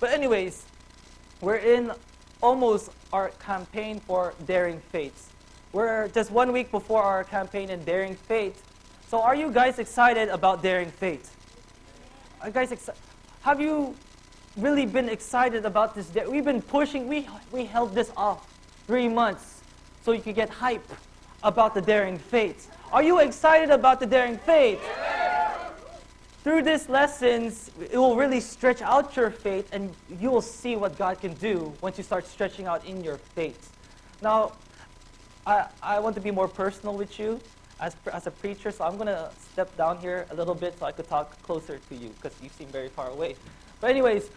But anyways, we're in almost our campaign for Daring Fates. We're just 1 week before our campaign in Daring Fate. So are you guys excited about Daring Fate? Are you guys excited? Have you really been excited about this? We've been pushing, we held this off 3 months so you could get hype about the Daring Fate. Are you excited about the Daring Fate? Through these lessons, it will really stretch out your faith, and you will see what God can do once you start stretching out in your faith. Now, I want to be more personal with you as a preacher, so I'm going to step down here a little bit so I could talk closer to you, because you seem very far away. But anyways,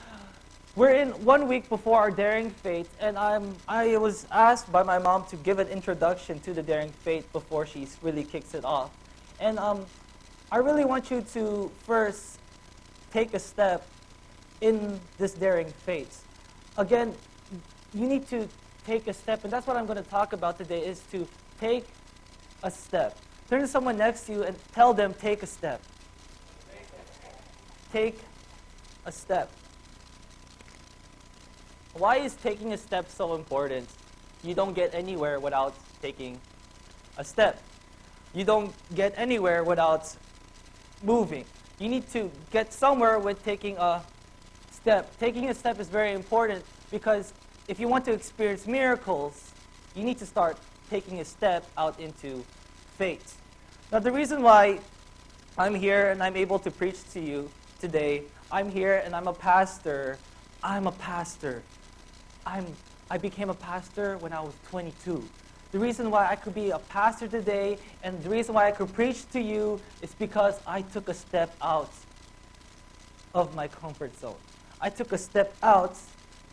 we're in 1 week before our Daring Fate, and I was asked by my mom to give an introduction to the Daring Fate before she really kicks it off. And I really want you to first take a step in this Daring Fate. Again, you need to take a step, and that's what I'm going to talk about today, is to take a step. Turn to someone next to you and tell them, take a step. Take a step. Why is taking a step so important? You don't get anywhere without taking a step. You don't get anywhere without moving. You need to get somewhere with taking a step. Taking a step is very important because if you want to experience miracles, you need to start taking a step out into faith. Now, the reason why I'm here and I'm able to preach to you today, I'm here and I'm a pastor. I'm a pastor. I became a pastor when I was 22. The reason why I could be a pastor today and the reason why I could preach to you is because I took a step out of my comfort zone. I took a step out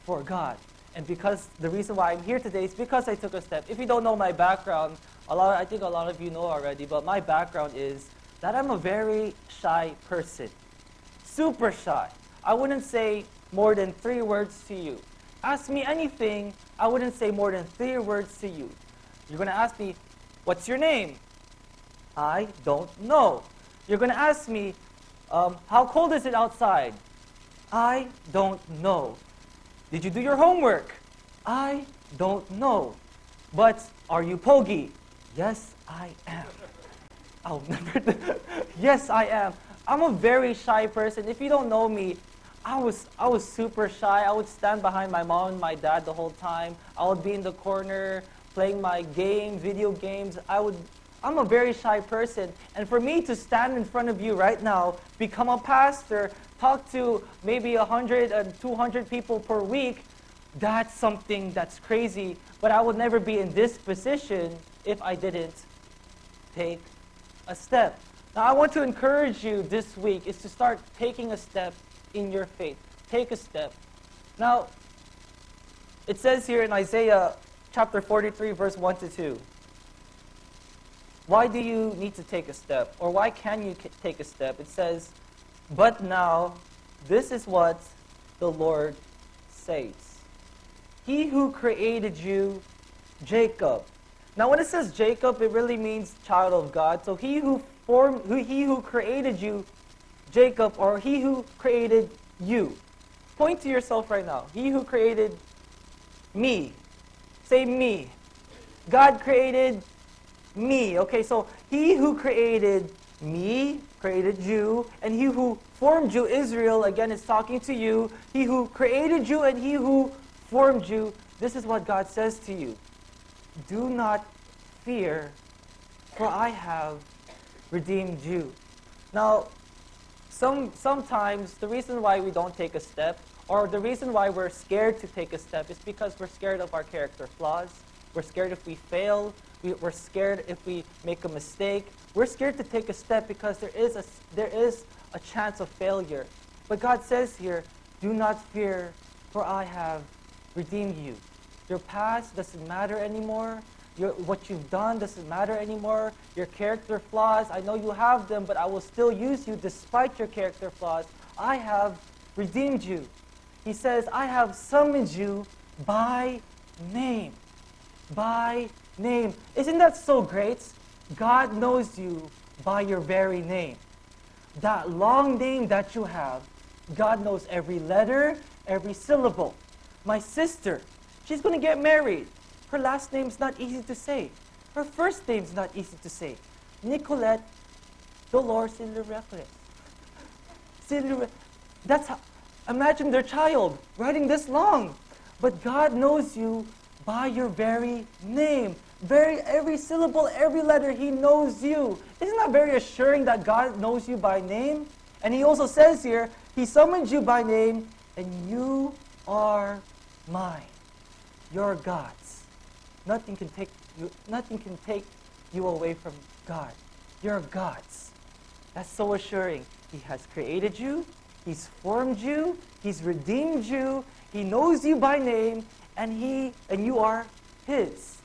for God. And because the reason why I'm here today is because I took a step. If you don't know my background, I think a lot of you know already, but my background is that I'm a very shy person. Super shy. I wouldn't say more than 3 words to you. Ask me anything, I wouldn't say more than 3 words to you. You're going to ask me, what's your name? I don't know. You're going to ask me, how cold is it outside? I don't know. Did you do your homework? I don't know. But are you pogy? Yes, I am. I'll never. Yes, I am. I'm a very shy person. If you don't know me, I was super shy. I would stand behind my mom and my dad the whole time. I would be in the corner playing my video games. I'm a very shy person. And for me to stand in front of you right now, become a pastor, talk to maybe 100 and 200 people per week, that's something that's crazy. But I would never be in this position if I didn't take a step. Now, I want to encourage you this week is to start taking a step in your faith. Take a step. Now, it says here in Isaiah chapter 43, verse 1 to 2. Why do you need to take a step? Or why can you take a step? It says, but now, this is what the Lord says. He who created you, Jacob. Now, when it says Jacob, it really means child of God. So he who created you, Jacob, or he who created you. Point to yourself right now. He who created me. Say me. God created me. Okay, so he who created me, created you, and he who formed you, Israel, again is talking to you. He who created you and he who formed you, this is what God says to you. Do not fear, for I have redeemed you. Now, sometimes the reason why we don't take a step, or the reason why we're scared to take a step, is because we're scared of our character flaws. We're scared if we fail. We're scared if we make a mistake. We're scared to take a step because there is a chance of failure. But God says here, do not fear, for I have redeemed you. Your past doesn't matter anymore. What you've done doesn't matter anymore. Your character flaws, I know you have them, but I will still use you despite your character flaws. I have redeemed you. He says, I have summoned you by name. By name. Isn't that so great? God knows you by your very name. That long name that you have, God knows every letter, every syllable. My sister, she's going to get married. Her last name's not easy to say. Her first name's not easy to say. Nicolette Dolor. That's how, imagine their child writing this long. But God knows you by your very name. Every syllable, every letter, He knows you. Isn't that very assuring that God knows you by name? And He also says here, He summons you by name, and you are mine. You're God's. Nothing can take you away from God. You're God's. That's so assuring. He has created you. He's formed you. He's redeemed you. He knows you by name, and you are His.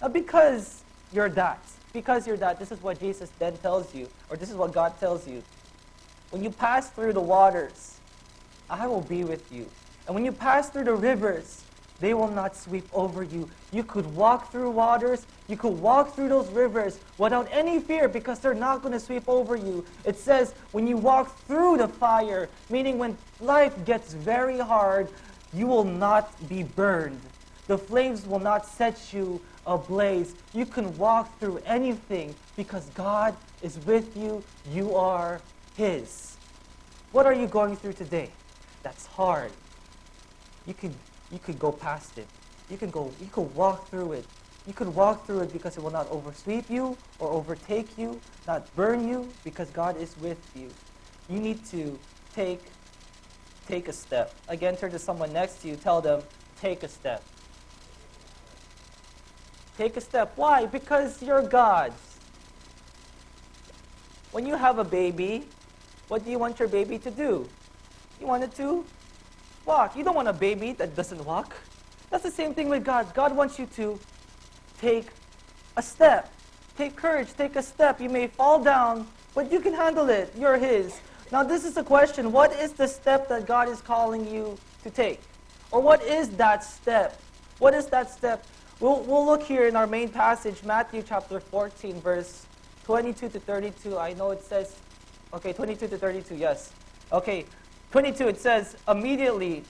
Now, because you're that, this is what Jesus then tells you, or this is what God tells you. When you pass through the waters, I will be with you. And when you pass through the rivers, they will not sweep over you. You could walk through waters, you could walk through those rivers without any fear because they're not going to sweep over you. It says when you walk through the fire, meaning when life gets very hard, you will not be burned. The flames will not set you ablaze. You can walk through anything because God is with you. You are His. What are you going through today that's hard? You could go past it. You could walk through it. You could walk through it because it will not oversweep you or overtake you, not burn you, because God is with you. You need to take a step. Again, turn to someone next to you. Tell them, take a step. Take a step. Why? Because you're God's. When you have a baby, what do you want your baby to do? You want it to walk. You don't want a baby that doesn't walk. That's the same thing with God. God wants you to take a step. Take courage. Take a step. You may fall down, but you can handle it. You're His. Now, this is the question. What is the step that God is calling you to take? Or what is that step? What is that step? We'll look here in our main passage, Matthew chapter 14, verse 22 to 32. I know it says, 22 to 32, yes. 22, it says, immediately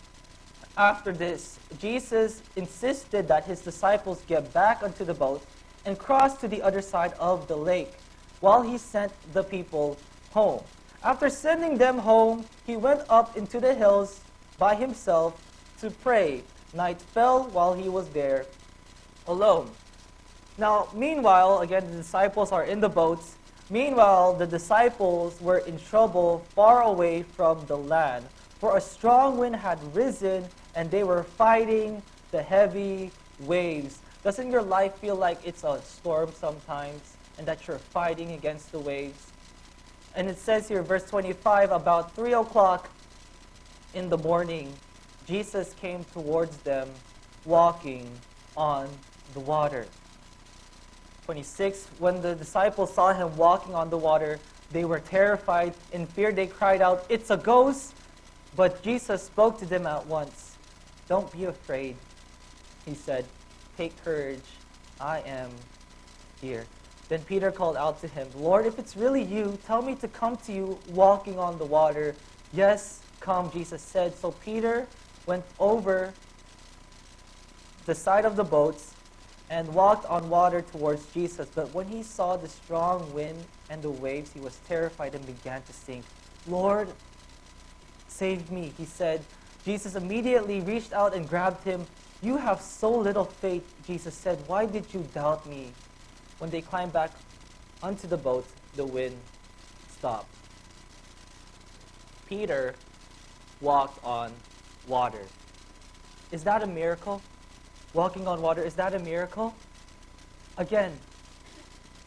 after this, Jesus insisted that His disciples get back onto the boat and cross to the other side of the lake while He sent the people home. After sending them home, He went up into the hills by Himself to pray. Night fell while He was there alone. Now, meanwhile, again, the disciples are in the boats. Meanwhile, the disciples were in trouble far away from the land, for a strong wind had risen, and they were fighting the heavy waves. Doesn't your life feel like it's a storm sometimes, and that you're fighting against the waves? And it says here, verse 25, about 3 o'clock in the morning, Jesus came towards them, walking on the water. 26, when the disciples saw Him walking on the water, they were terrified. In fear, they cried out, "It's a ghost!" But Jesus spoke to them at once. "Don't be afraid," He said. "Take courage. I am here." Then Peter called out to Him, "Lord, if it's really You, tell me to come to You walking on the water." "Yes, come," Jesus said. So Peter went over the side of the boats and walked on water towards Jesus. But when he saw the strong wind and the waves, he was terrified and began to sink. "Lord, save me," he said. Jesus immediately reached out and grabbed him. "You have so little faith," Jesus said. "Why did you doubt me?" When they climbed back onto the boat, the wind stopped. Peter walked on water. Is that a miracle? Walking on water, is that a miracle? Again,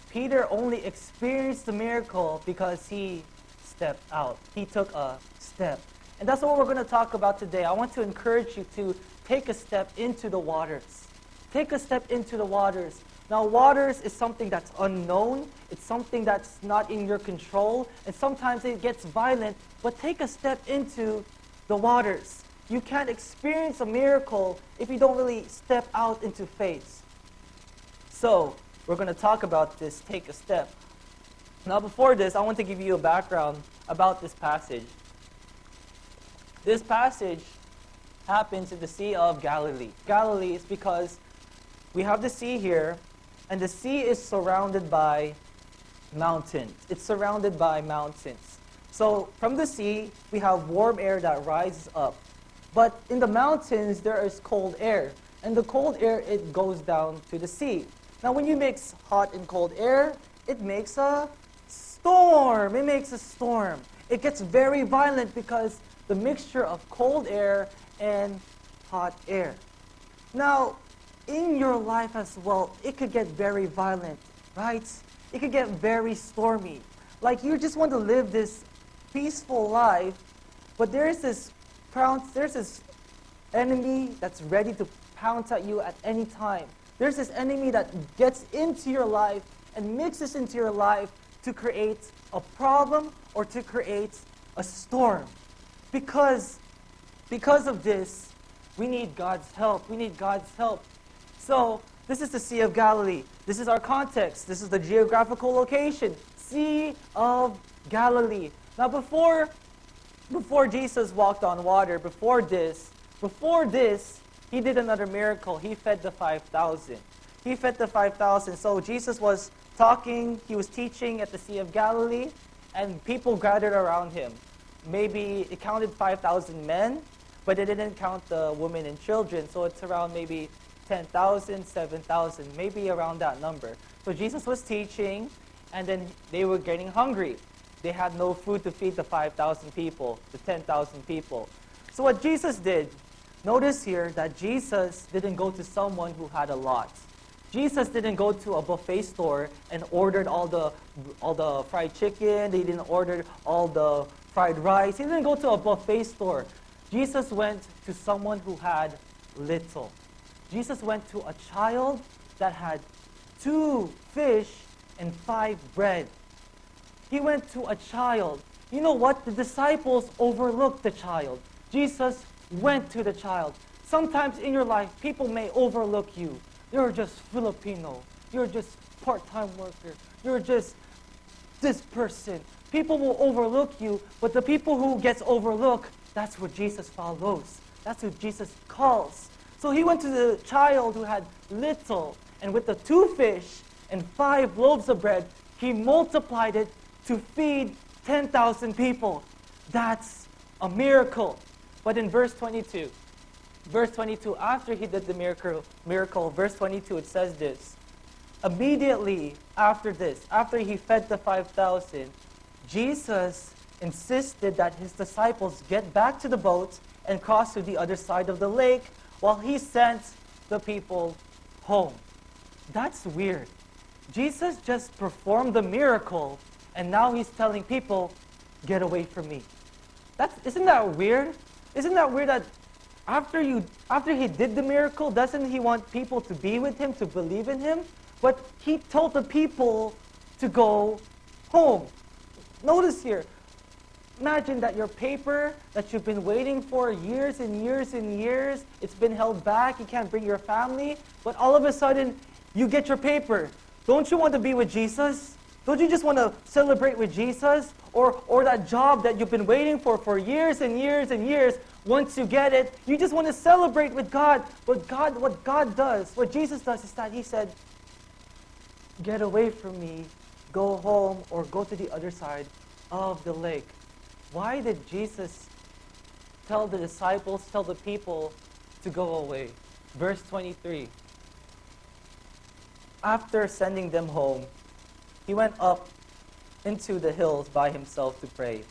Peter only experienced the miracle because he stepped out. He took a step. And that's what we're going to talk about today. I want to encourage you to take a step into the waters. Take a step into the waters. Now, waters is something that's unknown. It's something that's not in your control. And sometimes it gets violent. But take a step into the waters. You can't experience a miracle if you don't really step out into faith. So, we're going to talk about this, take a step. Now, before this, I want to give you a background about this passage. This passage happens in the Sea of Galilee. Galilee is because we have the sea here, and the sea is surrounded by mountains. It's surrounded by mountains. So from the sea, we have warm air that rises up. But in the mountains, there is cold air. And the cold air, it goes down to the sea. Now, when you mix hot and cold air, it makes a storm. It makes a storm. It gets very violent because the mixture of cold air and hot air. Now, in your life as well, it could get very violent, right? It could get very stormy. Like you just want to live this peaceful life, but there's this enemy that's ready to pounce at you at any time. There's this enemy that gets into your life and mixes into your life to create a problem or to create a storm. Because of this, we need God's help. We need God's help. So, this is the Sea of Galilee. This is our context. This is the geographical location. Sea of Galilee. Now, before Jesus walked on water, before this, he did another miracle. He fed the 5,000. He fed the 5,000. So, Jesus was talking, he was teaching at the Sea of Galilee, and people gathered around him. Maybe it counted 5,000 men, but it didn't count the women and children. So, it's around maybe 10,000, 7,000, maybe around that number. So Jesus was teaching, and then they were getting hungry. They had no food to feed the 5,000 people, the 10,000 people. So what Jesus did, notice here that Jesus didn't go to someone who had a lot. Jesus didn't go to a buffet store and ordered all the fried chicken. He didn't order all the fried rice. He didn't go to a buffet store. Jesus went to someone who had little. Jesus went to a child that had 2 fish and 5 bread. He went to a child. You know what? The disciples overlooked the child. Jesus went to the child. Sometimes in your life, people may overlook you. You're just Filipino. You're just part-time worker. You're just this person. People will overlook you, but the people who gets overlooked, that's what Jesus follows. That's who Jesus calls. So he went to the child who had little, and with the 2 fish and 5 loaves of bread, he multiplied it to feed 10,000 people. That's a miracle. But in verse 22, after he did the miracle, verse 22, it says this. Immediately after this, after he fed the 5,000, Jesus insisted that his disciples get back to the boat and cross to the other side of the lake while he sent the people home. That's weird. Jesus just performed the miracle, and now he's telling people, get away from me. Isn't that weird? Isn't that weird that after he did the miracle, doesn't he want people to be with him, to believe in him? But he told the people to go home. Notice here, imagine that your paper that you've been waiting for years and years and years, it's been held back, you can't bring your family, but all of a sudden, you get your paper. Don't you want to be with Jesus? Don't you just want to celebrate with Jesus? Or that job that you've been waiting for years and years and years, once you get it, you just want to celebrate with God. What God does, what Jesus does is that he said, get away from me, go home, or go to the other side of the lake. Why did Jesus tell the disciples, tell the people to go away? Verse 23. After sending them home, he went up into the hills by himself to pray.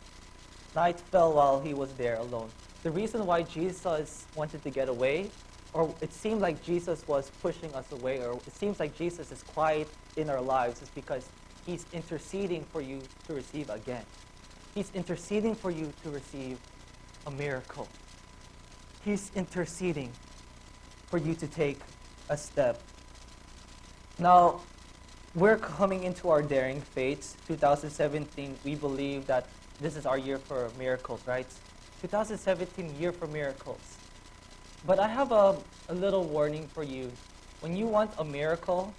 Night fell while he was there alone. The reason why Jesus wanted to get away, or it seemed like Jesus was pushing us away, or it seems like Jesus is quiet in our lives, is because he's interceding for you to receive again. He's interceding for you to receive a miracle. He's interceding for you to take a step. Now, we're coming into our Daring Fates. 2017, we believe that this is our year for miracles, right? 2017, year for miracles. But I have a little warning for you. When you want a miracle,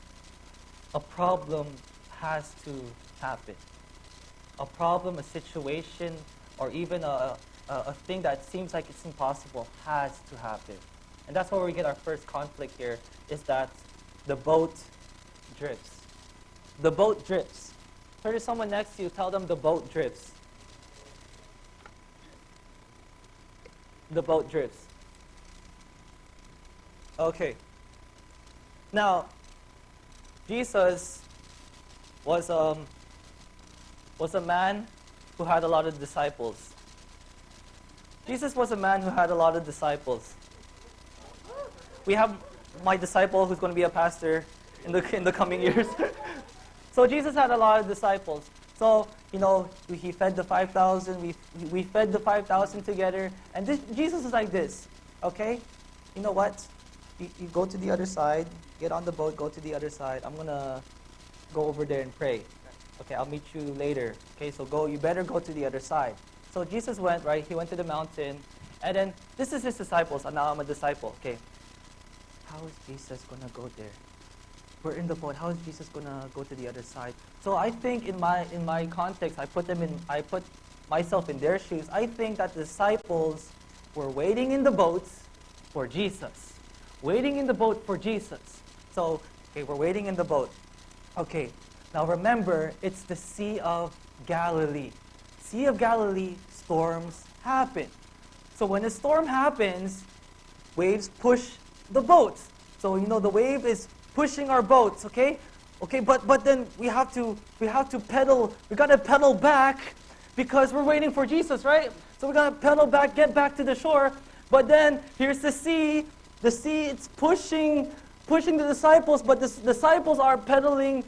a problem has to happen. A problem, a situation, or even a thing that seems like it's impossible has to happen. And that's where we get our first conflict here, is that the boat drifts. The boat drifts. Turn to someone next to you, tell them the boat drifts. The boat drifts. Okay. Now, Jesus was a man who had a lot of disciples. Jesus was a man who had a lot of disciples. We have my disciple who's going to be a pastor in the coming years. So Jesus had a lot of disciples. So, he fed the 5,000. We fed the 5,000 together. And Jesus is like this, okay? You know what? You go to the other side, get on the boat, go to the other side. I'm going to go over there and pray. Okay, I'll meet you later. Okay, so you better go to the other side. So Jesus went, right? He went to the mountain. And then, this is his disciples. And now I'm a disciple. Okay, how is Jesus going to go there? We're in the boat. How is Jesus going to go to the other side? So I think in my context, I put myself in their shoes. I think that the disciples were waiting in the boat for Jesus. Waiting in the boat for Jesus. So, okay, we're waiting in the boat. Okay, now remember, it's the Sea of Galilee. Sea of Galilee, storms happen. So when a storm happens, waves push the boat. So, the wave is pushing our boats, okay? Okay, but then we have to pedal. We got to pedal back because we're waiting for Jesus, right? So we got to pedal back, get back to the shore. But then here's the sea. The sea, it's pushing the disciples, but the disciples are pedaling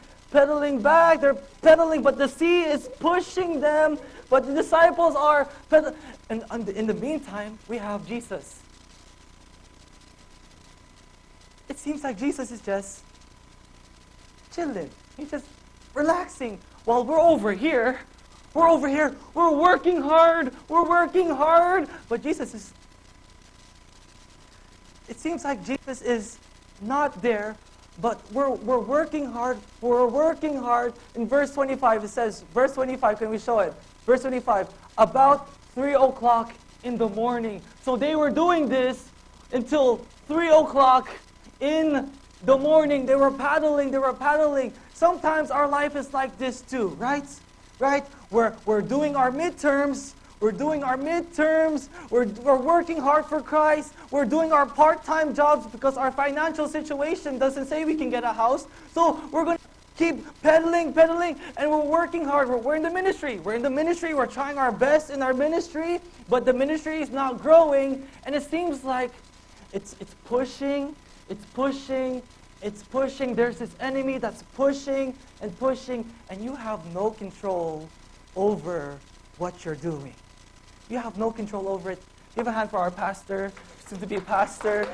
back. They're pedaling, but the sea is pushing them. But the disciples are pedaling. And in the meantime, we have Jesus. It seems like Jesus is just chilling. He's just relaxing. While we're over here, we're working hard. But Jesus is... It seems like Jesus is not there, but we're working hard. We're working hard. In verse 25, it says, verse 25, can we show it? Verse 25, about 3 o'clock in the morning. So they were doing this until 3 o'clock in the morning. They were paddling. Sometimes our life is like this too, right? Right? We're doing our midterms. We're working hard for Christ. We're doing our part-time jobs because our financial situation doesn't say we can get a house. So we're going to keep pedaling, and we're working hard. We're in the ministry. We're trying our best in our ministry, but the ministry is not growing, and it seems like it's pushing. There's this enemy that's pushing, and you have no control over what you're doing. You have no control over it. Give a hand for our pastor, soon to be a pastor.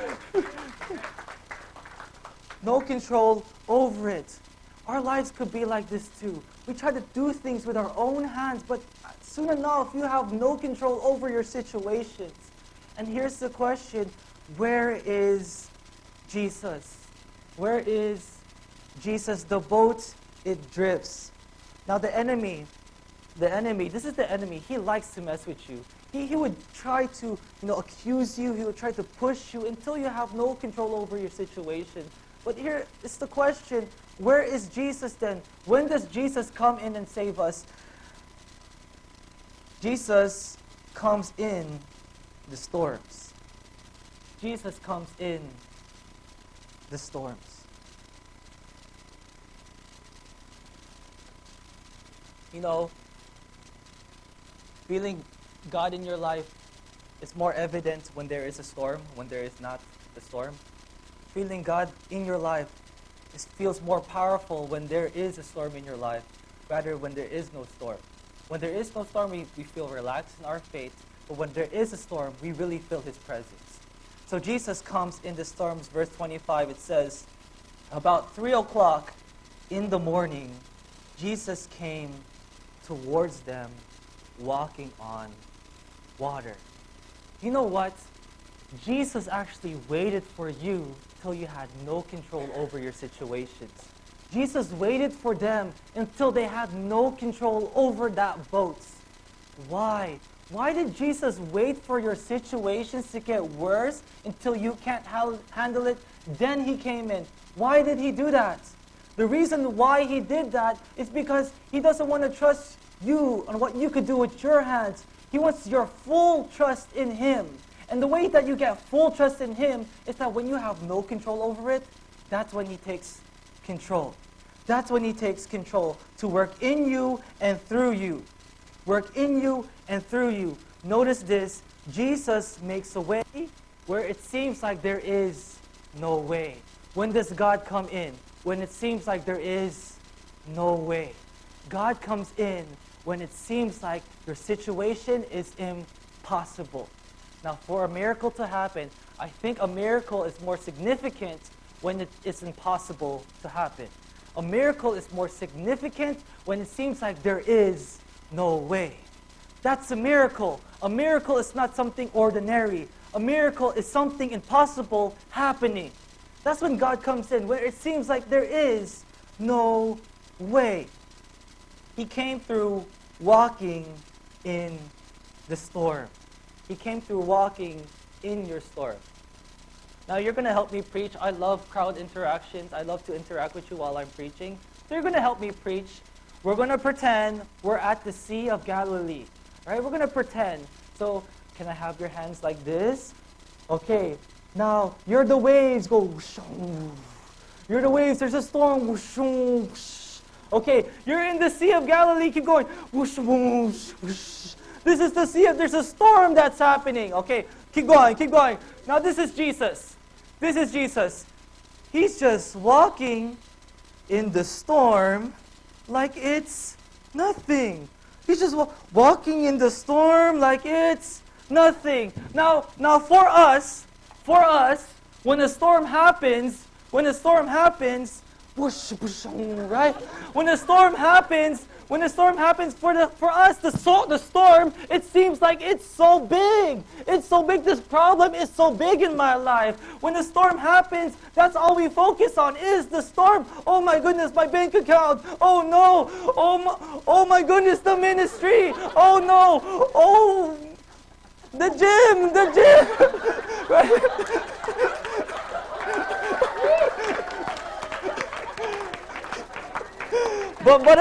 No control over it. Our lives could be like this too. We try to do things with our own hands, but soon enough, you have no control over your situations. And here's the question, where is Jesus? Where is Jesus? The boat, it drifts. Now the enemy, this is the enemy. He likes to mess with you. He would try to, accuse you. He would try to push you until you have no control over your situation. But here is the question, where is Jesus then? When does Jesus come in and save us? Jesus comes in the storms. Jesus comes in the storms. Feeling God in your life is more evident when there is a storm, when there is not a storm. Feeling God in your life feels more powerful when there is a storm in your life, rather when there is no storm. When there is no storm, we feel relaxed in our faith, but when there is a storm, we really feel His presence. So Jesus comes in the storms. Verse 25, it says, about 3 o'clock in the morning, Jesus came towards them walking on water. You know what? Jesus actually waited for you till you had no control over your situations. Jesus waited for them until they had no control over that boat. Why? Why did Jesus wait for your situations to get worse until you can't handle it? Then he came in. Why did he do that? The reason why he did that is because he doesn't want to trust you on what you could do with your hands. He wants your full trust in him. And the way that you get full trust in him is that when you have no control over it, that's when he takes control. That's when he takes control to work in you and through you. Work in you and through you. Notice this, Jesus makes a way where it seems like there is no way. When does God come in? When it seems like there is no way. God comes in when it seems like your situation is impossible. Now, for a miracle to happen, I think a miracle is more significant when it is impossible to happen. A miracle is more significant when it seems like there is no way. That's a miracle. A miracle is not something ordinary. A miracle is something impossible happening. That's when God comes in, where it seems like there is no way. He came through walking in the storm. He came through walking in your storm. Now you're going to help me preach. I love crowd interactions. I love to interact with you while I'm preaching. So you're going to help me preach. We're going to pretend we're at the Sea of Galilee. Right? We're going to pretend. So can I have your hands like this? Okay. Now, you're the waves. Go. You're the waves. There's a storm. Okay. You're in the Sea of Galilee. Keep going. This is the sea. There's a storm that's happening. Okay. Keep going. Keep going. Now, this is Jesus. This is Jesus. He's just walking in the storm like it's nothing. He's just walking in the storm like it's nothing. Now for us, when a storm happens, right? When a storm happens, for us, the storm, it seems like it's so big. It's so big. This problem is so big in my life. When the storm happens, that's all we focus on is the storm. Oh my goodness, my bank account. Oh no. Oh my goodness, the ministry. Oh no. Oh, the gym. Right? But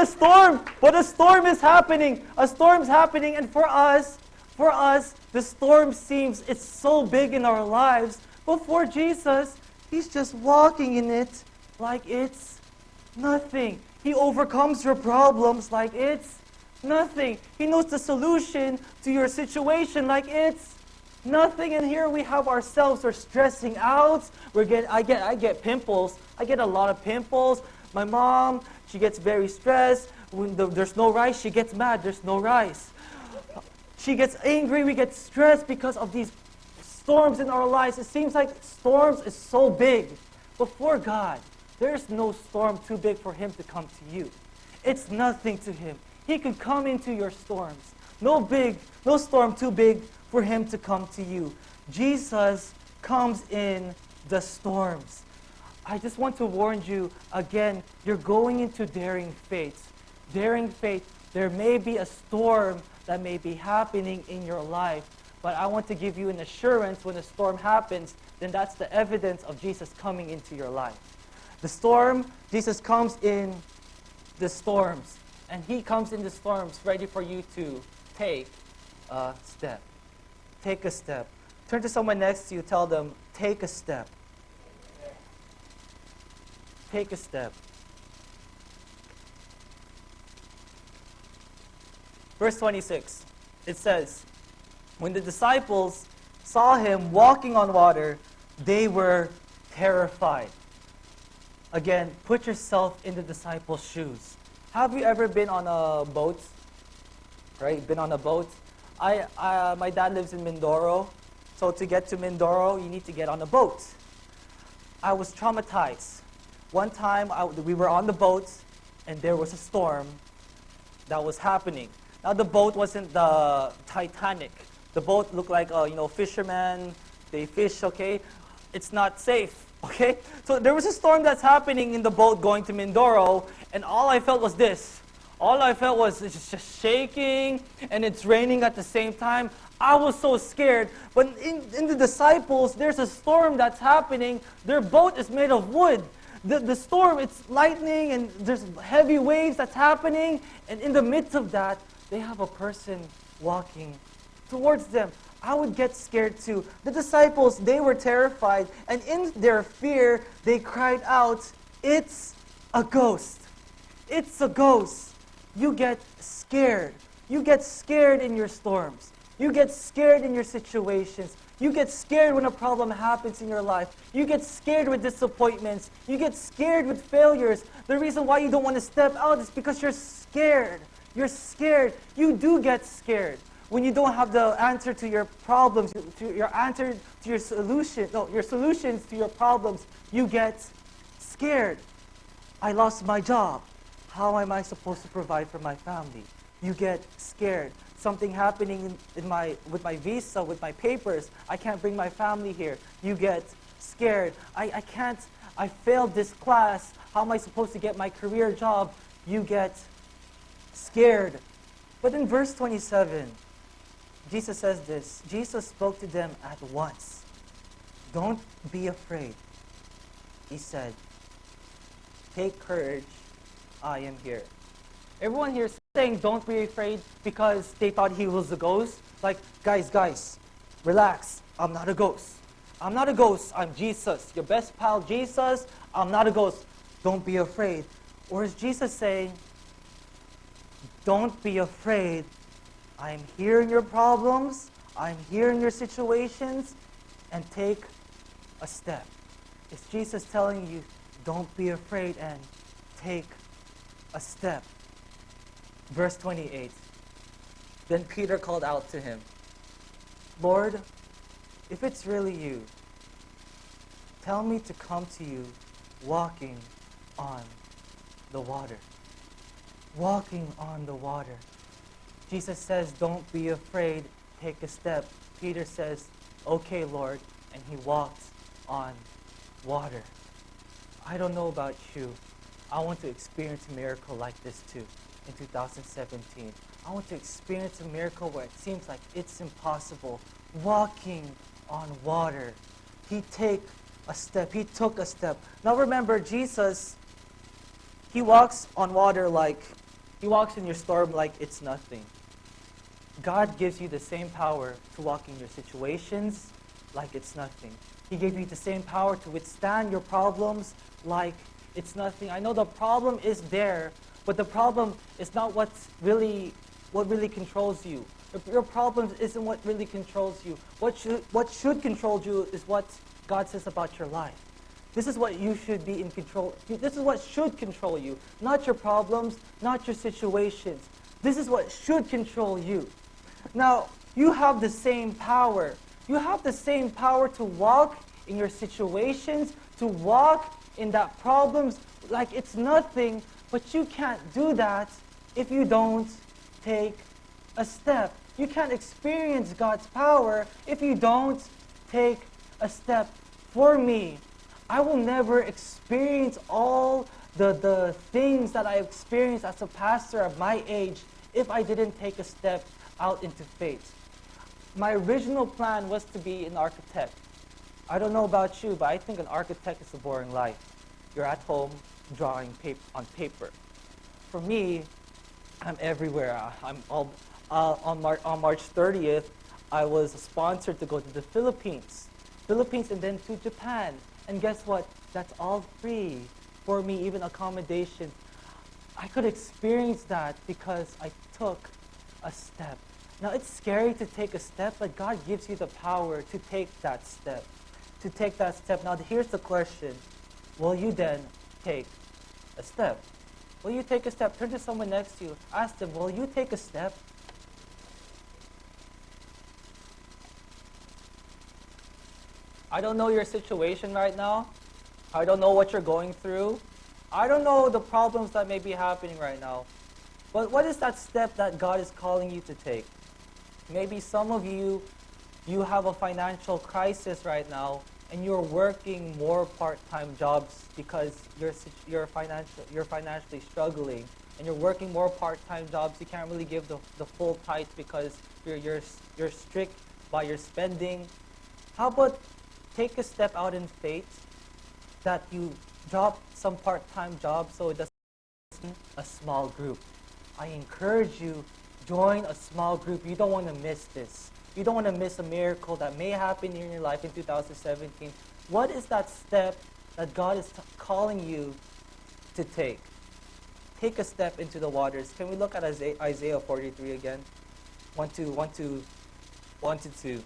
a storm is happening. A storm's happening, and for us, the storm seems it's so big in our lives. But for Jesus, he's just walking in it like it's nothing. He overcomes your problems like it's nothing. He knows the solution to your situation like it's nothing. And here we have ourselves, we're stressing out. I get pimples. I get a lot of pimples. My mom, she gets very stressed. When there's no rice, she gets mad. There's no rice. She gets angry. We get stressed because of these storms in our lives. It seems like storms is so big. But for God, there's no storm too big for him to come to you. It's nothing to him. He can come into your storms. No storm too big for him to come to you. Jesus comes in the storms. I just want to warn you, again, you're going into daring faith. Daring faith, there may be a storm that may be happening in your life, but I want to give you an assurance when a storm happens, then that's the evidence of Jesus coming into your life. The storm, Jesus comes in the storms, and he comes in the storms ready for you to take a step. Take a step. Turn to someone next to you, tell them, take a step. Take a step. Verse 26, it says, when the disciples saw him walking on water, they were terrified. Again, put yourself in the disciples' shoes. Have you ever been on a boat? Right? Been on a boat? My dad lives in Mindoro, so to get to Mindoro, you need to get on a boat. I was traumatized. One time, we were on the boat, and there was a storm that was happening. Now, the boat wasn't the Titanic. The boat looked like, fishermen. They fish, okay? It's not safe, okay? So there was a storm that's happening in the boat going to Mindoro, and all I felt was this. All I felt was it's just shaking, and it's raining at the same time. I was so scared. But in the disciples, there's a storm that's happening. Their boat is made of wood. The storm, it's lightning, and there's heavy waves that's happening. And in the midst of that, they have a person walking towards them. I would get scared too. The disciples, they were terrified. And in their fear, they cried out, "It's a ghost. It's a ghost." You get scared. You get scared in your storms. You get scared in your situations. You get scared when a problem happens in your life. You get scared with disappointments. You get scared with failures. The reason why you don't want to step out is because you're scared. You're scared. You do get scared when you don't have the answer to your problems, to your answer to your solution, no, your solutions to your problems. You get scared. I lost my job. How am I supposed to provide for my family? You get scared. Something happening with my visa, with my papers. I can't bring my family here. You get scared. I failed this class. How am I supposed to get my career job? You get scared. But in verse 27, Jesus says this. Jesus spoke to them at once. "Don't be afraid." He said, "Take courage. I am here." Everyone here is saying don't be afraid because they thought he was a ghost. Like, guys, relax. I'm not a ghost. I'm not a ghost. I'm Jesus. Your best pal, Jesus. I'm not a ghost. Don't be afraid. Or is Jesus saying, don't be afraid. I'm here in your problems. I'm here in your situations. And take a step. Is Jesus telling you, don't be afraid and take a step? Verse 28. Then Peter called out to him, "Lord, if it's really you, tell me to come to you walking on the water." Walking on the water. Jesus says, don't be afraid, take a step. Peter says, "Okay, Lord," and he walked on water. I don't know about you. I want to experience a miracle like this too in 2017. I want to experience a miracle where it seems like it's impossible. Walking on water. He took a step. He took a step. Now remember, Jesus, he walks on water he walks in your storm like it's nothing. God gives you the same power to walk in your situations like it's nothing. He gave you the same power to withstand your problems like it's nothing. I know the problem is there, but the problem is not what really controls you. Your problem isn't what really controls you. What should control you is what God says about your life. This is what you should be in control. This is what should control you, not your problems, not your situations. This is what should control you. Now, you have the same power. You have the same power to walk in your situations, to walk in that problems like it's nothing, but you can't do that if you don't take a step. You can't experience God's power if you don't take a step. For me, I will never experience all the things that I experienced as a pastor of my age if I didn't take a step out into faith. My original plan was to be an architect. I don't know about you, but I think an architect is a boring life. You're at home drawing on paper. For me, I'm everywhere. On March 30th, I was sponsored to go to the Philippines, and then to Japan. And guess what? That's all free for me, even accommodation. I could experience that because I took a step. Now, it's scary to take a step, but God gives you the power to take that step. To take that step. Now, here's the question. Will you then take a step? Will you take a step? Turn to someone next to you. Ask them, will you take a step? I don't know your situation right now. I don't know what you're going through. I don't know the problems that may be happening right now. But what is that step that God is calling you to take? Maybe some of you have a financial crisis right now, and you're working more part-time jobs because you're financially struggling. and you're working more part-time jobs, you can't really give the full tithe because you're strict by your spending. How about take a step out in faith that you drop some part-time jobs so it doesn't a small group. I encourage you, join a small group. You don't want to miss this. You don't want to miss a miracle that may happen in your life in 2017. What is that step that God is calling you to take? Take a step into the waters. Can we look at Isaiah 43 again? 1 to 2.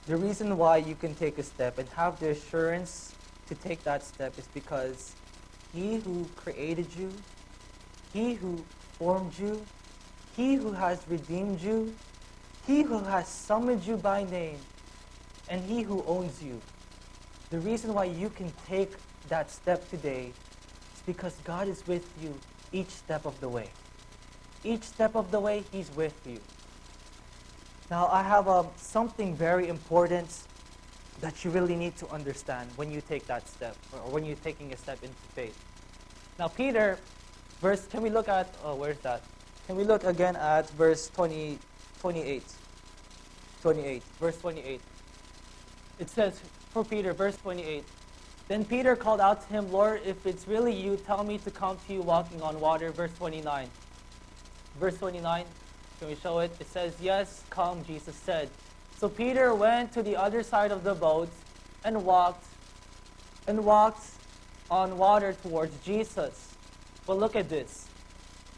The reason why you can take a step and have the assurance to take that step is because He who created you, He who formed you, He who has redeemed you, He who has summoned you by name, and He who owns you. The reason why you can take that step today is because God is with you each step of the way. Each step of the way, He's with you. Now, I have something very important that you really need to understand when you take that step, or when you're taking a step into faith. Now, Peter, can we look at, where's that? Can we look again at verse 28? Verse 28. It says, for Peter, verse 28, then Peter called out to him, Lord, if it's really you, tell me to come to you walking on water. Verse 29. Verse 29, can we show it? It says, yes, come, Jesus said. So Peter went to the other side of the boat and walked on water towards Jesus. But look at this.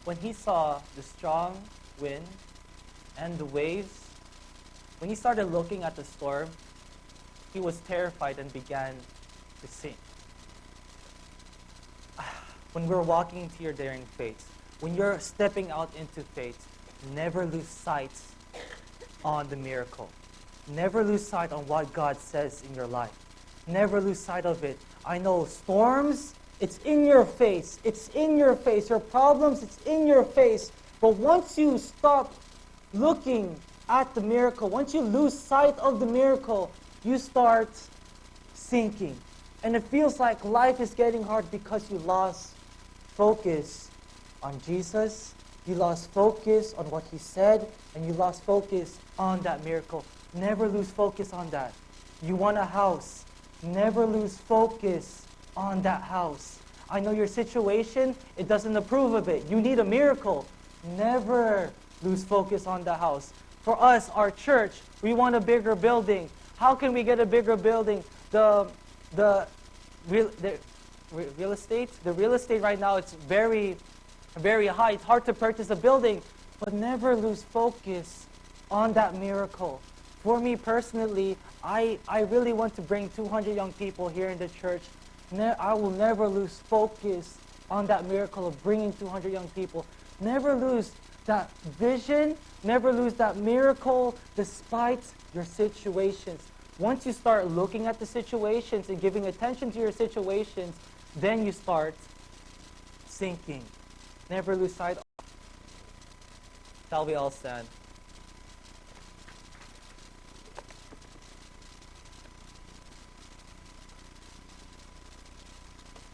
When he saw the strong wind and the waves, when he started looking at the storm, he was terrified and began to sink. When we're walking into your daring faith, when you're stepping out into faith, never lose sight on the miracle. Never lose sight on what God says in your life. Never lose sight of it. I know storms, it's in your face. It's in your face. Your problems, it's in your face. But once you stop looking at the miracle, once you lose sight of the miracle, you start sinking. And it feels like life is getting hard because you lost focus on Jesus. You lost focus on what He said, and you lost focus on that miracle. Never lose focus on that. You want a house. Never lose focus on that house. I know your situation, it doesn't approve of it. You need a miracle. Never lose focus on the house. For us, our church, we want a bigger building. How can we get a bigger building? The real estate right now, it's very, very high. It's hard to purchase a building, but never lose focus on that miracle. For me personally, I really want to bring 200 young people here in the church. I will never lose focus on that miracle of bringing 200 young people. Never lose that vision. Never lose that miracle despite your situations. Once you start looking at the situations and giving attention to your situations, then you start sinking. Never lose sight. Shall we all stand?